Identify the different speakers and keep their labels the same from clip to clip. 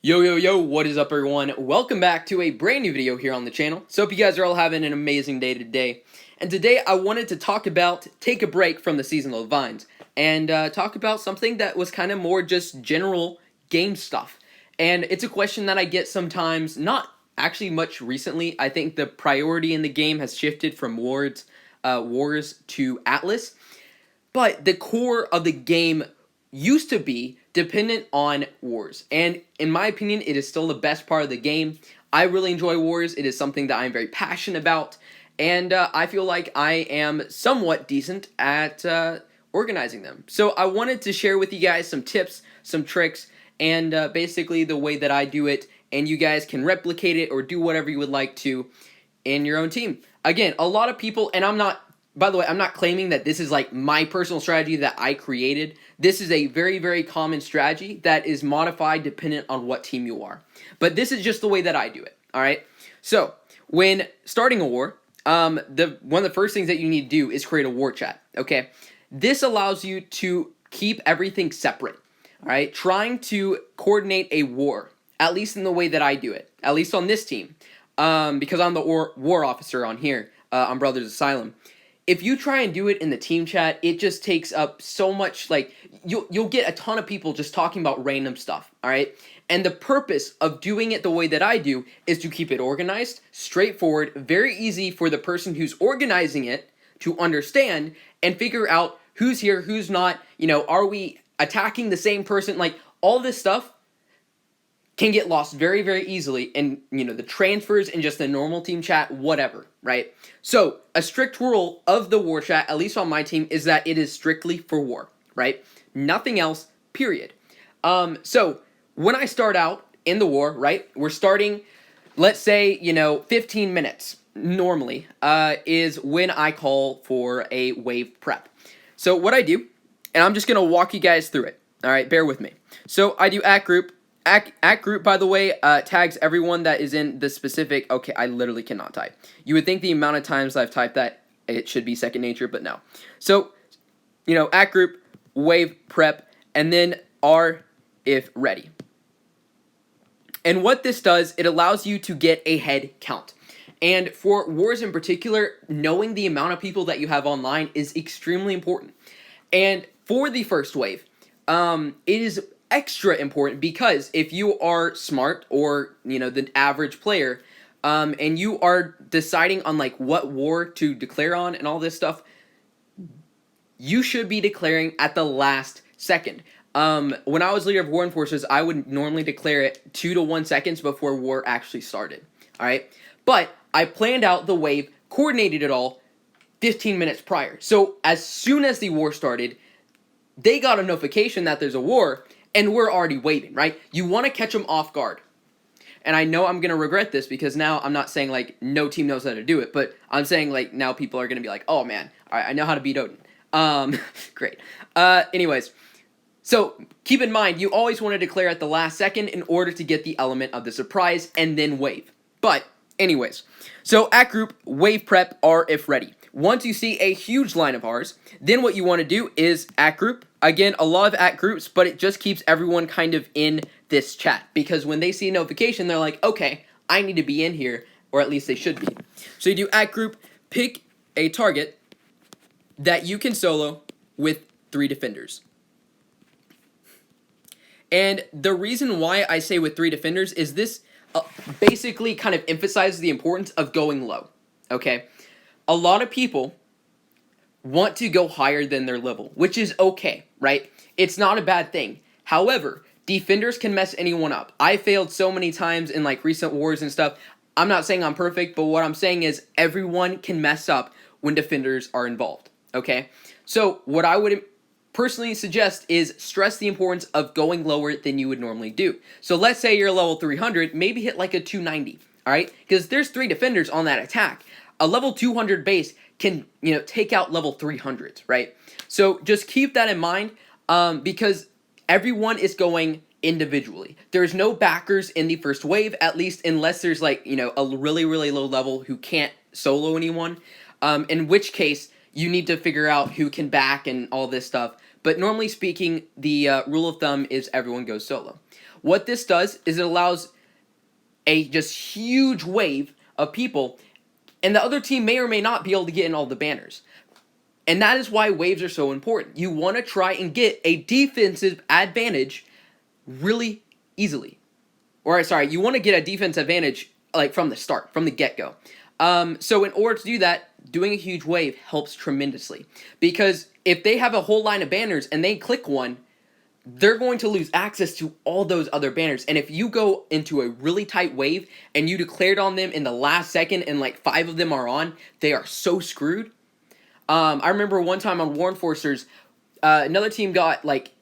Speaker 1: Yo, what is up everyone? Welcome back to a brand new video here on the channel. So hope you guys are all having an amazing day today. And today I wanted to talk about, take a break from the seasonal vines, and talk about something that was kind of more just general game stuff. And it's a question that I get sometimes, not actually much recently. I think the priority in the game has shifted from wars to Atlas. But the core of the game used to be dependent on wars. And in my opinion, it is still the best part of the game. I really enjoy wars. It is something that I'm very passionate about. And I feel like I am somewhat decent at organizing them. So I wanted to share with you guys some tips, some tricks, and basically the way that I do it. And you guys can replicate it or do whatever you would like to in your own team. Again, a lot of people, and by the way, I'm not claiming that this is like my personal strategy that I created. This is a very, very common strategy that is modified dependent on what team you are. But this is just the way that I do it, all right? So, when starting a war, one of the first things that you need to do is create a war chat, okay? This allows you to keep everything separate, all right? Trying to coordinate a war, at least in the way that I do it, at least on this team, because I'm the war officer on here, on Brothers Asylum. If you try and do it in the team chat, it just takes up so much, like, you'll get a ton of people just talking about random stuff, all right? And the purpose of doing it the way that I do is to keep it organized, straightforward, very easy for the person who's organizing it to understand and figure out who's here, who's not, are we attacking the same person? Like, all this stuff can get lost very, very easily in, the transfers and just the normal team chat, whatever, right? So, a strict rule of the war chat, at least on my team, is that it is strictly for war, right? Nothing else, period. So, when I start out in the war, right, we're starting, let's say, 15 minutes, normally, is when I call for a wave prep. So, what I do, and I'm just going to walk you guys through it, all right, bear with me. So, I do at group. At group, by the way, tags everyone that is in the specific... Okay, I literally cannot type. You would think the amount of times I've typed that, it should be second nature, but no. So, at group, wave, prep, and then R if ready. And what this does, it allows you to get a head count. And for wars in particular, knowing the amount of people that you have online is extremely important. And for the first wave, it is extra important because if you are smart or the average player and you are deciding on like what war to declare on and all this stuff, you should be declaring at the last second. When I was leader of war enforcers, I would normally declare it 2 to 1 seconds before war actually started, all right? But I planned out the wave, coordinated it all 15 minutes prior. So as soon as the war started, they got a notification that there's a war, and we're already waving, right? You want to catch them off guard. And I know I'm going to regret this because now I'm not saying, like, no team knows how to do it, but I'm saying, like, now people are going to be like, oh, man, all right, I know how to beat Odin. Great. Anyways, so keep in mind, you always want to declare at the last second in order to get the element of the surprise and then wave. But anyways, so at group, wave prep, R if ready. Once you see a huge line of R's, then what you want to do is at group. Again, a lot of at groups, but it just keeps everyone kind of in this chat. Because when they see a notification, they're like, okay, I need to be in here, or at least they should be. So you do at group, pick a target that you can solo with 3 defenders. And the reason why I say with 3 defenders is this basically kind of emphasizes the importance of going low, okay? A lot of people want to go higher than their level, which is okay, right? It's not a bad thing. However, defenders can mess anyone up. I failed so many times in like recent wars and stuff. I'm not saying I'm perfect, but what I'm saying is everyone can mess up when defenders are involved, okay? So what I would personally suggest is stress the importance of going lower than you would normally do. So let's say you're level 300, maybe hit like a 290, all right? Because there's 3 defenders on that attack. A level 200 base can, take out level 300s, right? So just keep that in mind because everyone is going individually. There's no backers in the first wave, at least unless there's like, a really, really low level who can't solo anyone, in which case you need to figure out who can back and all this stuff. but normally speaking, the rule of thumb is everyone goes solo. What this does is it allows a just huge wave of people, and the other team may or may not be able to get in all the banners. And that is why waves are so important. You want to try and get a defensive advantage really easily. Or sorry, you want to get a defense advantage like from the start, from the get-go. So in order to do that, doing a huge wave helps tremendously. Because if they have a whole line of banners and they click one, they're going to lose access to all those other banners. And if you go into a really tight wave and you declared on them in the last second and like 5 of them are on, they are so screwed. I remember one time on War Enforcers, another team got like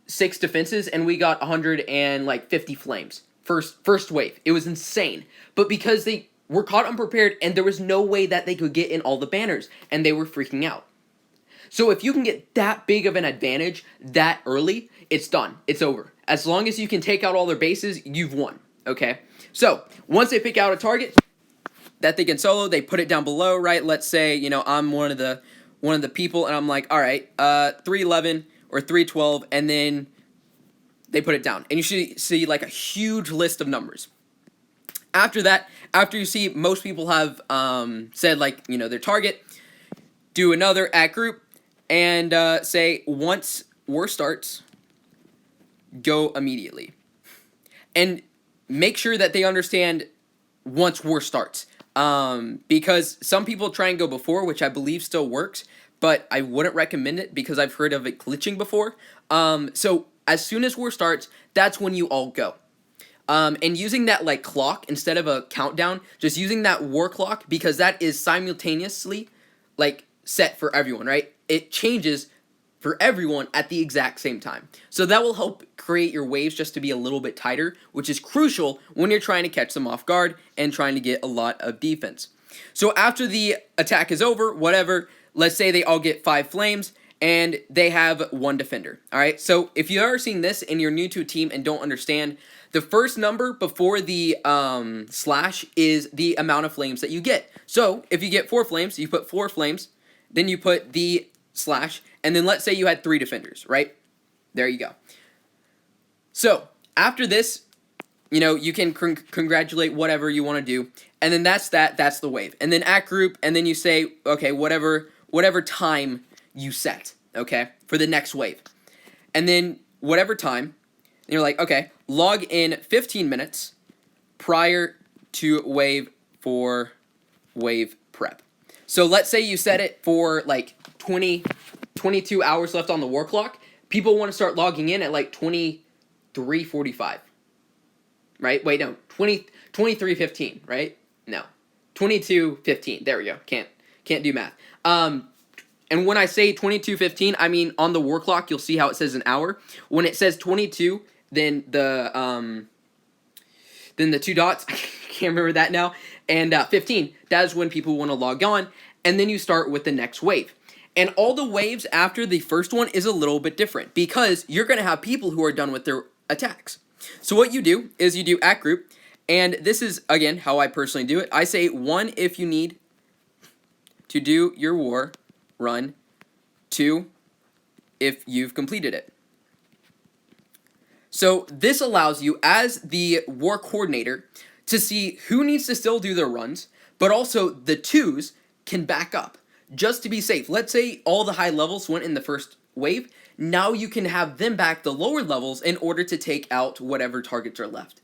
Speaker 1: 6 defenses and we got 150 flames. First wave. It was insane. But because they were caught unprepared and there was no way that they could get in all the banners and they were freaking out. So if you can get that big of an advantage that early, it's done. It's over. As long as you can take out all their bases, you've won. Okay? So, once they pick out a target that they can solo, they put it down below, right? Let's say, you know, I'm one of the people and I'm like, all right, 311 or 312, and then they put it down. And you should see like a huge list of numbers. After that, after you see most people have said like, you know, their target, do another at group, and say, once war starts, go immediately. And make sure that they understand once war starts. Because some people try and go before, which I believe still works, but I wouldn't recommend it because I've heard of it glitching before. So as soon as war starts, that's when you all go. And using that like clock instead of a countdown, just using that war clock, because that is simultaneously like set for everyone, right? It changes for everyone at the exact same time. So that will help create your waves just to be a little bit tighter, which is crucial when you're trying to catch them off guard and trying to get a lot of defense. So after the attack is over, whatever, let's say they all get 5 flames and they have 1 defender. All right, so if you've ever seen this and you're new to a team and don't understand, the first number before the slash is the amount of flames that you get. So if you get 4 flames, you put 4 flames, then you put the slash, and then let's say you had 3 defenders, right? There you go. So after this, you know, you can congratulate whatever you want to do, and then that's the wave. And then at group, and then you say, okay, whatever time you set, okay, for the next wave. And then whatever time, and you're like, okay, log in 15 minutes prior to wave for wave prep. So let's say you set it for like 22 hours left on the war clock. People want to start logging in at like 23:45. Right? Wait, no. 23:15, right? No. 22:15. There we go. Can't do math. And when I say 22:15, I mean on the war clock, you'll see how it says an hour. When it says 22, then the 2 dots, I can't remember that now, and 15, that is when people want to log on, and then you start with the next wave. And all the waves after the first one is a little bit different, because you're going to have people who are done with their attacks. So what you do is you do at group, and this is, again, how I personally do it. I say 1 if you need to do your war run, 2 if you've completed it. So this allows you, as the war coordinator, to see who needs to still do their runs, but also the 2s can back up, just to be safe. Let's say all the high levels went in the first wave. Now you can have them back the lower levels in order to take out whatever targets are left.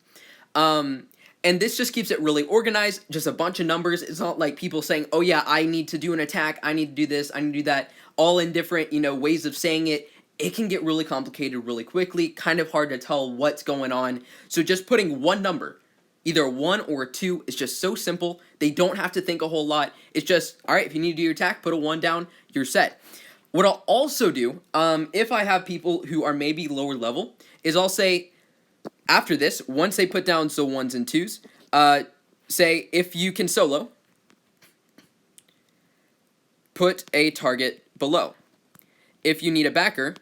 Speaker 1: And this just keeps it really organized, just a bunch of numbers. It's not like people saying, oh yeah, I need to do an attack, I need to do this, I need to do that, all in different, ways of saying it. It can get really complicated really quickly, kind of hard to tell what's going on. So just putting one number, either 1 or 2, is just so simple. They don't have to think a whole lot. It's just, all right, if you need to do your attack, put a 1 down, you're set. What I'll also do, if I have people who are maybe lower level, is I'll say, after this, once they put down so 1s and 2s, say, if you can solo, put a target below. If you need a backer,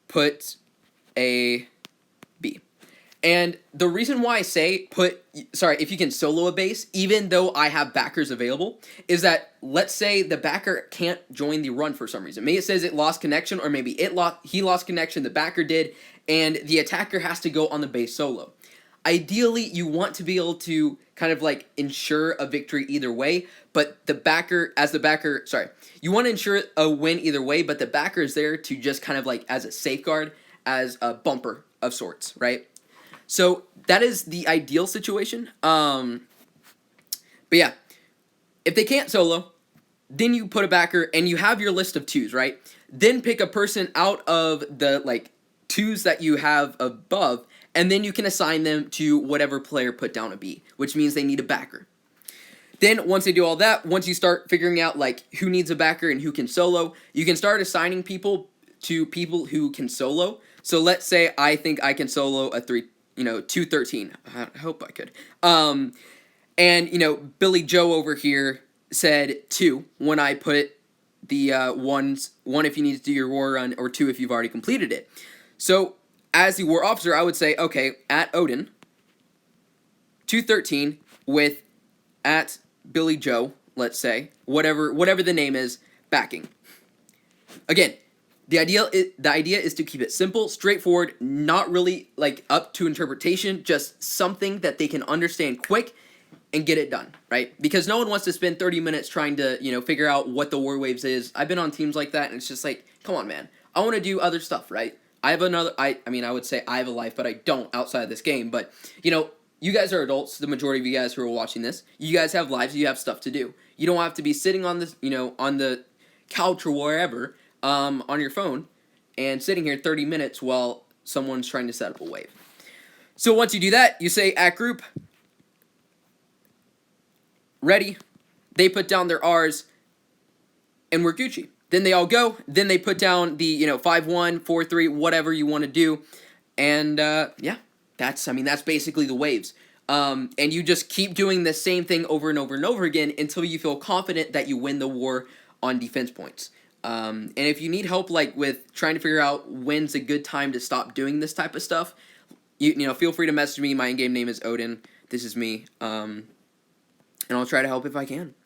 Speaker 1: put a B. And the reason why I say if you can solo a base, even though I have backers available, is that let's say the backer can't join the run for some reason. Maybe it says it lost connection, or maybe he lost connection, the backer did, and the attacker has to go on the base solo. Ideally, you want to be able to kind of like ensure a victory either way, but you want to ensure a win either way, but the backer is there to just kind of like as a safeguard, as a bumper of sorts, right? So that is the ideal situation. But yeah, if they can't solo, then you put a backer and you have your list of twos, right? Then pick a person out of the like twos that you have above, and then you can assign them to whatever player put down a B, which means they need a backer. Then once they do all that, once you start figuring out like who needs a backer and who can solo, you can start assigning people to people who can solo. So let's say I think I can solo a 213. I hope I could. And Billy Joe over here said 2 when I put the one if you need to do your war run, or 2 if you've already completed it. So as the war officer, I would say, okay, at Odin, 213 with at Billy Joe, let's say, whatever the name is, backing. Again, the idea is to keep it simple, straightforward, not really like up to interpretation, just something that they can understand quick and get it done, right? Because no one wants to spend 30 minutes trying to, figure out what the war waves is. I've been on teams like that, and it's just like, come on, man. I want to do other stuff, right? I would say I have a life, but I don't outside of this game. But, you guys are adults, the majority of you guys who are watching this. You guys have lives, you have stuff to do. You don't have to be sitting on this, on the couch or wherever, on your phone, and sitting here 30 minutes while someone's trying to set up a wave. So once you do that, you say at group, ready, they put down their R's, and we're Gucci. Then they all go, then they put down the, 5-1, 4-3, whatever you want to do, and, yeah, that's basically the waves. And you just keep doing the same thing over and over and over again until you feel confident that you win the war on defense points. And if you need help, like, with trying to figure out when's a good time to stop doing this type of stuff, you feel free to message me. My in-game name is Odin. This is me. And I'll try to help if I can.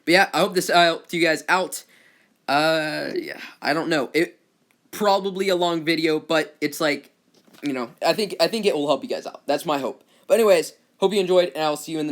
Speaker 1: But yeah, I hope this helped you guys out. Yeah, I don't know. It probably a long video, but it's like, I think it will help you guys out. That's my hope. But anyways, hope you enjoyed, and I'll see you in the next